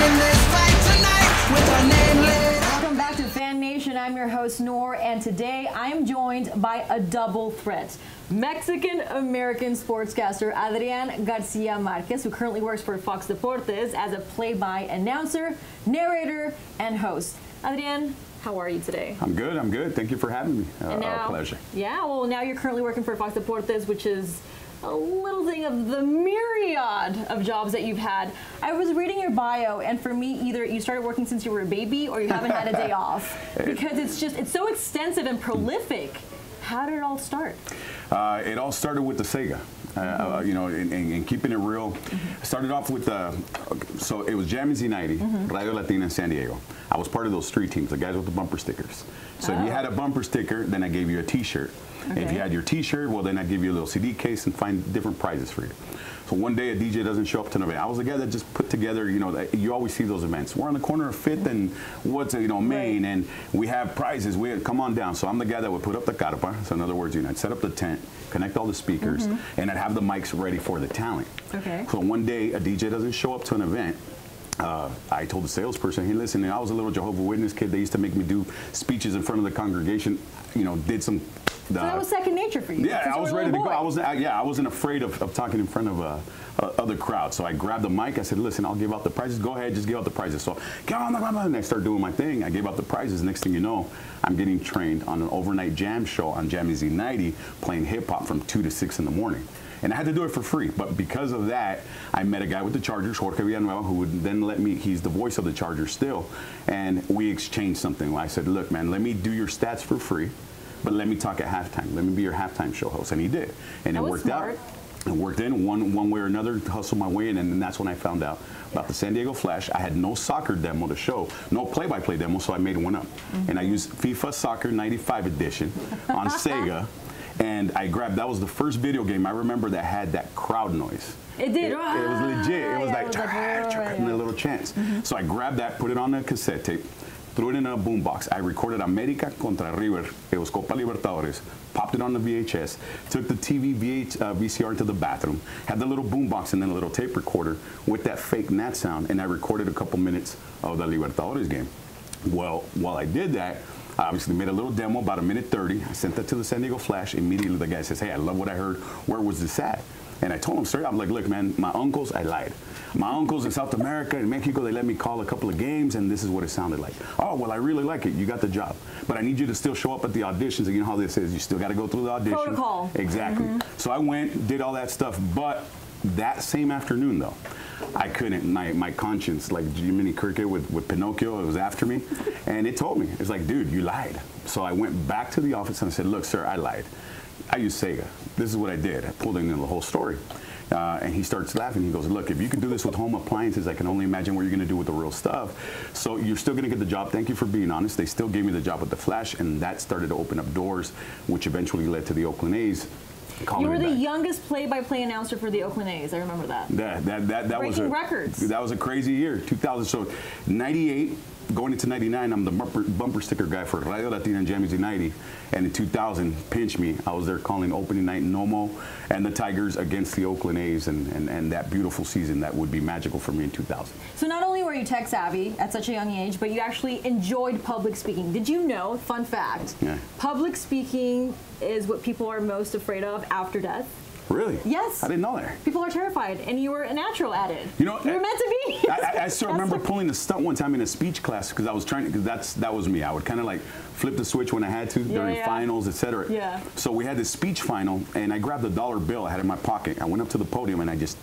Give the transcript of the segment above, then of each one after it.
win this fight tonight with our name lit. Welcome back to Fan Nation. I'm your host, Noor, and today I am joined by a double threat. Mexican-American sportscaster Adrian Garcia-Marquez, who currently works for Fox Deportes as a play-by announcer, narrator, and host. Adrian, how are you today? I'm good, I'm good. Thank you for having me. Our pleasure. Yeah, well, now you're currently working for Fox Deportes, which is a little thing of the myriad of jobs that you've had. I was reading your bio, and for me, either you started working since you were a baby or you haven't had a day off, because it's so extensive and prolific. How did it all start? It all started with the Sega. You know, and keeping it real. Started off with so it was Jamesy 90, Radio Latina in San Diego. I was part of those street teams, the guys with the bumper stickers. So if you had a bumper sticker, then I gave you a T-shirt. Okay. If you had your T-shirt, well, then I give you a little CD case and find different prizes for you. So one day a DJ doesn't show up to an event. I was the guy that just put together, you know, you always see those events. We're on the corner of 5th and Main, and we have prizes. Come on down. So I'm the guy that would put up the carpa. So in other words, you know, I'd set up the tent, connect all the speakers, and I'd have the mics ready for the talent. Okay. So one day a DJ doesn't show up to an event. I told the salesperson, hey, listen, I was a little Jehovah's Witness kid. They used to make me do speeches in front of the congregation. You know, did some. So that was second nature for you. Yeah, I was ready to go. I wasn't afraid of talking in front of other crowds. So I grabbed the mic. I said, listen, I'll give out the prizes. Go ahead, just give out the prizes. So and I started doing my thing. I gave out the prizes. Next thing you know, I'm getting trained on an overnight jam show on Jamesy 90, playing hip hop from 2 to 6 in the morning. And I had to do it for free. But because of that, I met a guy with the Chargers, Jorge Villanueva, who would then let me, he's the voice of the Chargers still. And we exchanged something. I said, look, man, let me do your stats for free, but let me talk at halftime. Let me be your halftime show host. And he did. And it worked out. It worked in one way or another, hustled my way in, and that's when I found out about the San Diego Flash. I had no soccer demo to show, no play-by-play demo, so I made one up. And I used FIFA Soccer 95 edition on Sega. And I grabbed, that was the first video game I remember that had that crowd noise. It did. It was legit. It was like, a little chance. So I grabbed that, put it on a cassette tape, threw it in a boombox. I recorded America contra River. It was Copa Libertadores. Popped it on the VHS. Took the TV VCR into the bathroom. Had the little boombox and then a little tape recorder with that fake Nat sound. And I recorded a couple minutes of the Libertadores game. Well, while I did that, I obviously made a little demo, about 1:30. I sent that to the San Diego Flash. Immediately the guy says, hey, I love what I heard. Where was this at? And I told him straight up, I'm like, look, man, my uncles, I lied. My uncles in South America, in Mexico, they let me call a couple of games, and this is what it sounded like. Oh, well, I really like it. You got the job. But I need you to still show up at the auditions. And you know how this is. You still got to go through the audition. Protocol. Exactly. So I went, did all that stuff. But that same afternoon, though, I couldn't. My conscience, like Jiminy Cricket with Pinocchio, it was after me. And it told me. It's like, dude, you lied. So I went back to the office and I said, look, sir, I lied. I used Sega. This is what I did. I pulled in the whole story. And he starts laughing. He goes, look, if you can do this with home appliances, I can only imagine what you're going to do with the real stuff. So you're still going to get the job. Thank you for being honest. They still gave me the job with the Flash, and that started to open up doors, which eventually led to the Oakland A's. You were the youngest play-by-play announcer for the Oakland A's. I remember that. That was records. That was a crazy year. 2000. So 98. Going into 99, I'm the bumper sticker guy for Radio Latina and Jamesy 90. And in 2000, pinch me. I was there calling opening night Nomo and the Tigers against the Oakland A's, and that beautiful season that would be magical for me in 2000. So not only were you tech savvy at such a young age, but you actually enjoyed public speaking. Did you know, fun fact, public speaking is what people are most afraid of after death? Really? Yes. I didn't know that. People are terrified, and you were a natural at it. You know, you were meant to be. I still remember pulling a stunt one time in a speech class because I was trying to, because that was me. I would kind of like flip the switch when I had to during finals, etc. Yeah. So we had this speech final, and I grabbed a $1 bill I had in my pocket. I went up to the podium, and I just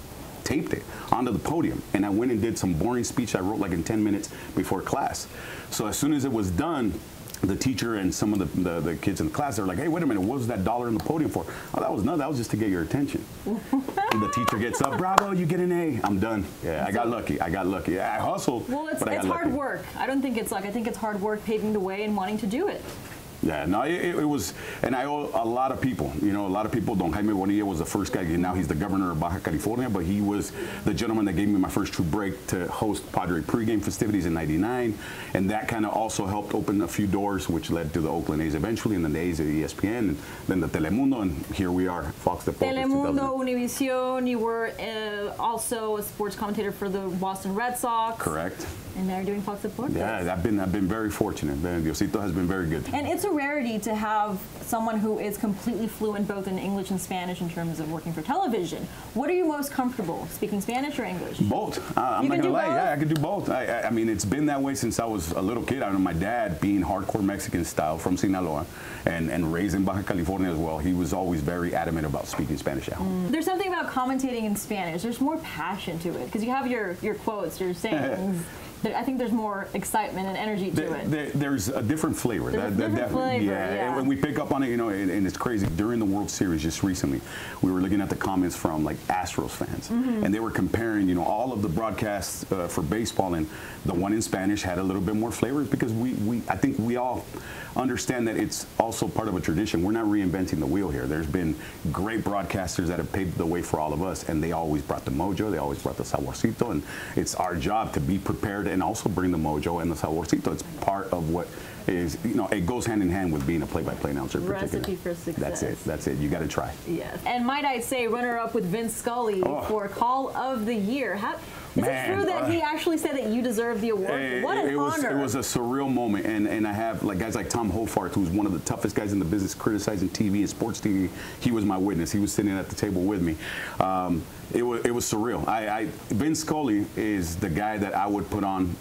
taped it onto the podium, and I went and did some boring speech I wrote like in 10 minutes before class. So as soon as it was done, the teacher and some of the kids in the class, they're like, hey, wait a minute, what was that $1 in the podium for? Oh, that was nothing. That was just to get your attention. And the teacher gets up, bravo, you get an A. I'm done. Yeah, I got lucky. I got lucky. I hustled, well, but I got hard lucky. work. I don't think it's luck. I think it's hard work paving the way and wanting to do it. Yeah, no, it was, and I owe a lot of people. You know, a lot of people. Don Jaime Bonilla was the first guy, and now he's the governor of Baja California. But he was the gentleman that gave me my first true break to host Padre pregame festivities in '99, and that kind of also helped open a few doors, which led to the Oakland A's eventually, and then the A's at ESPN, and then the Telemundo, and here we are, Fox Deportes. Telemundo, Univision. You were also a sports commentator for the Boston Red Sox. Correct. And now you're doing Fox Deportes. Yeah, I've been very fortunate. Diosito has been very good. And it's a rarity to have someone who is completely fluent both in English and Spanish in terms of working for television. What are you most comfortable, speaking Spanish or English? Both. I'm not gonna lie. Yeah, I can do both. I mean, it's been that way since I was a little kid. I know my dad, being hardcore Mexican style from Sinaloa, and raised in Baja California as well, he was always very adamant about speaking Spanish at home. There's something about commentating in Spanish. There's more passion to it because you have your quotes, your sayings. I think there's more excitement and energy to it. There's a different flavor. There's a different flavor, yeah. And we pick up on it, you know, and it's crazy. During the World Series just recently, we were looking at the comments from like Astros fans, and they were comparing, you know, all of the broadcasts for baseball, and the one in Spanish had a little bit more flavor because I think we all understand that it's also part of a tradition. We're not reinventing the wheel here. There's been great broadcasters that have paved the way for all of us, and they always brought the mojo, they always brought the saborcito, and it's our job to be prepared and also bring the mojo and the saborcito. It's part of what is, you know, it goes hand in hand with being a play-by-play announcer. Recipe for success. That's it. You got to try. Yes. And might I say, runner-up with Vince Scully for Call of the Year. Is it true that he actually said that you deserve the award? What an honor. It was a surreal moment, and I have like guys like Tom Hofart, who's one of the toughest guys in the business criticizing TV and sports TV. He was my witness. He was sitting at the table with me. It was surreal. Vince Scully is the guy that I would put on,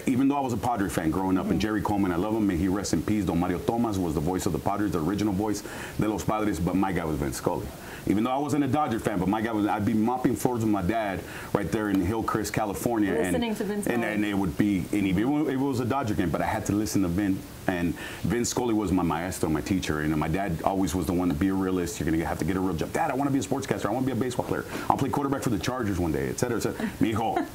even though I was a Padre fan growing up, and Jerry Coleman, I love him, may he rest in peace. Don Mario Tomas was the voice of the Padres, the original voice de los Padres, but my guy was Vince Scully. Even though I wasn't a Dodger fan, but my guy was, I'd be mopping floors with my dad right there in Hillcrest, California. Listening to Vince Scully. And it would be, and even it was a Dodger game, but I had to listen to Vin. And Vince Scully was my maestro, my teacher. And my dad always was the one to be a realist. You're going to have to get a real job. Dad, I want to be a sportscaster. I want to be a baseball player. I'll play quarterback for the Chargers one day, et cetera, et cetera. Mijo,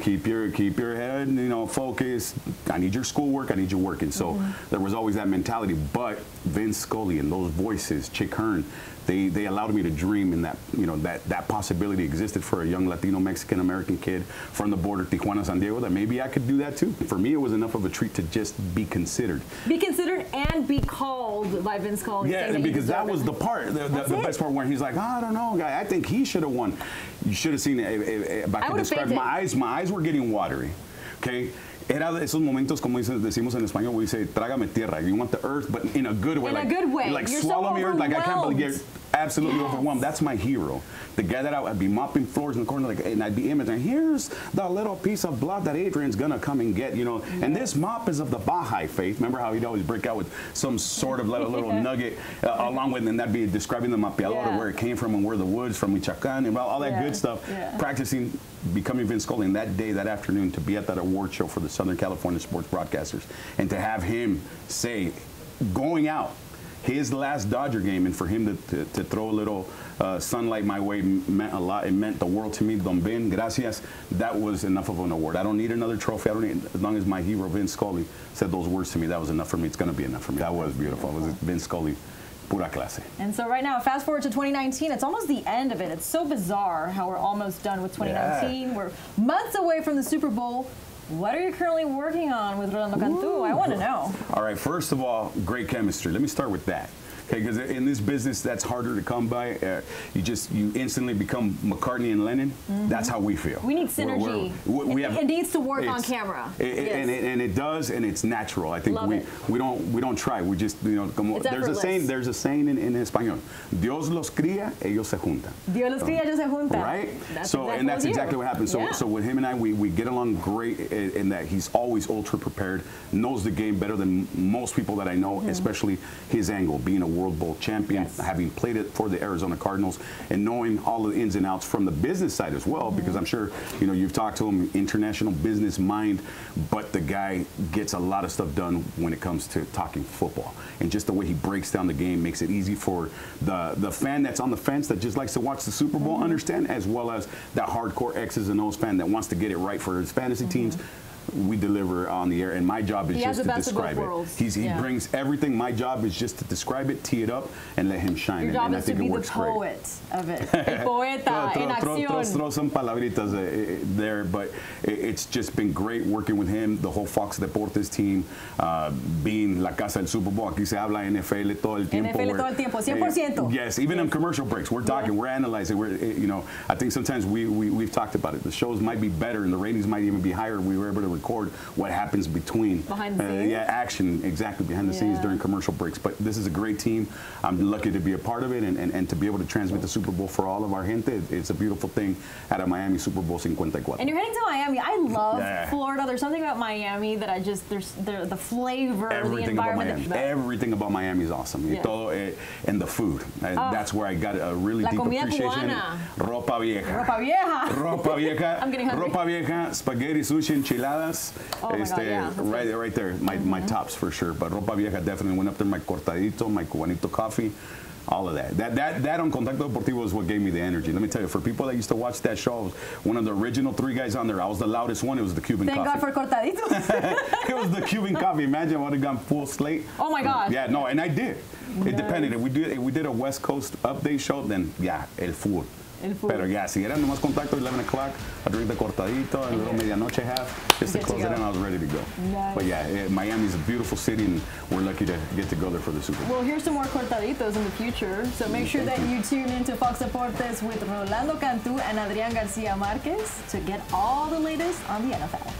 keep your head, you know, focused. I need your schoolwork. I need you working. So there was always that mentality. But Vince Scully and those voices, Chick Hearn, they allowed me to dream in that, you know, that possibility existed for a young Latino Mexican American kid from the border, Tijuana, San Diego, that maybe I could do that too. For me, it was enough of a treat to just be considered. Be considered and be called by Vince Scully. Yeah, because that was the part, the best part where he's like, oh, I don't know, guy, I think he should have won. You should have seen it. If I could describe my eyes were getting watery. Okay. Era de esos momentos, como decimos en español, we say, trágame tierra. You want the earth, but in a good way. In a good way. Like You're swallow so me earth. Like I can't believe you're absolutely overwhelmed. That's my hero. The guy that I'd be mopping floors in the corner, like, and I'd be imitating. Here's the little piece of blood that Adrian's gonna come and get, you know. And this mop is of the Baha'i faith. Remember how he'd always break out with some sort of little nugget along with, and that'd be describing the mapeadora, where it came from and where the woods from Michoacan and all that good stuff. Practicing becoming Vince Scully, and that day, that afternoon, to be at that award show for the Southern California Sports Broadcasters, and to have him say, going out, his last Dodger game, and for him to throw a little sunlight my way meant a lot. It meant the world to me. Don Ben, gracias. That was enough of an award. I don't need another trophy. I don't need, as long as my hero, Vince Scully, said those words to me, that was enough for me. It's going to be enough for me. That was beautiful. It was Vince Scully. Pura clase. And so right now, fast forward to 2019, it's almost the end of it. It's so bizarre how we're almost done with 2019. We're months away from the Super Bowl. What are you currently working on with Rolando Cantu? I want to know. All right, first of all, great chemistry. Let me start with that. Okay, because in this business, that's harder to come by. You instantly become McCartney and Lennon. That's how we feel. We need synergy. It needs to work on camera. And it does, and it's natural. I think we don't try. We just, you know, como, there's a saying in español. Dios los cría, ellos se juntan. Dios los cría, ellos se juntan. Right? That's exactly what happens. So with him and I, we get along great in that he's always ultra prepared, knows the game better than most people that I know, especially his angle, being a World Bowl champion, having played it for the Arizona Cardinals, and knowing all the ins and outs from the business side as well, because I'm sure, you know, you've talked to him, international business mind, but the guy gets a lot of stuff done when it comes to talking football. And just the way he breaks down the game makes it easy for the fan that's on the fence that just likes to watch the Super Bowl understand, as well as that hardcore X's and O's fan that wants to get it right for his fantasy teams. we deliver on the air, and my job is He has just the to best of both describe it. worlds. He Yeah. brings everything. My job is just to describe it, tee it up, and let him shine. Your job and I is to think be it the works great. poet of it. El poeta en acción. Throw some palabritas there, but it's just been great working with him, the whole Fox Deportes team, being la casa del Super Bowl. Aquí se habla NFL todo el tiempo. NFL todo el tiempo, 100%. Yes, even in commercial breaks, we're talking, we're analyzing. I think sometimes we've talked about it. The shows might be better and the ratings might even be higher if we were able to record what happens between. Behind the scenes? Yeah, action, exactly, behind the scenes during commercial breaks. But this is a great team. I'm lucky to be a part of it and to be able to transmit the Super Bowl for all of our gente. It's a beautiful thing out of Miami, Super Bowl 54. And you're heading to Miami. I love Florida. There's something about Miami that there's the flavor, the environment. Everything about Miami is awesome. Yeah. Todo, and the food. That's where I got a really deep appreciation. Cubana. Ropa vieja. Ropa vieja. Ropa vieja. I'm getting hungry. Ropa vieja, spaghetti, sushi, enchiladas. Oh my God, yeah. Right there. My tops for sure. But Ropa vieja definitely went up there. My cortadito, my cubanito coffee. All of that. That on Contacto Deportivo is what gave me the energy. Let me tell you, for people that used to watch that show, I was one of the original 3 guys on there. I was the loudest one. It was the Cuban Thank coffee. God for cortadito. It was the Cuban coffee. Imagine I would have gone full slate. Oh my God. Yeah, no, and I did. Nice. It depended. If we did a West Coast update show, then yeah, el full. Pero yeah, si era nomás contacto 11 o'clock, I drink the cortadito, a little medianoche half, just to close it in, I was ready to go. Nice. But yeah, Miami's a beautiful city, and we're lucky to get to go there for the Super Bowl. Well, here's some more cortaditos in the future. So make sure that you tune into Fox Deportes with Rolando Cantú and Adrian Garcia-Marquez to get all the latest on the NFL.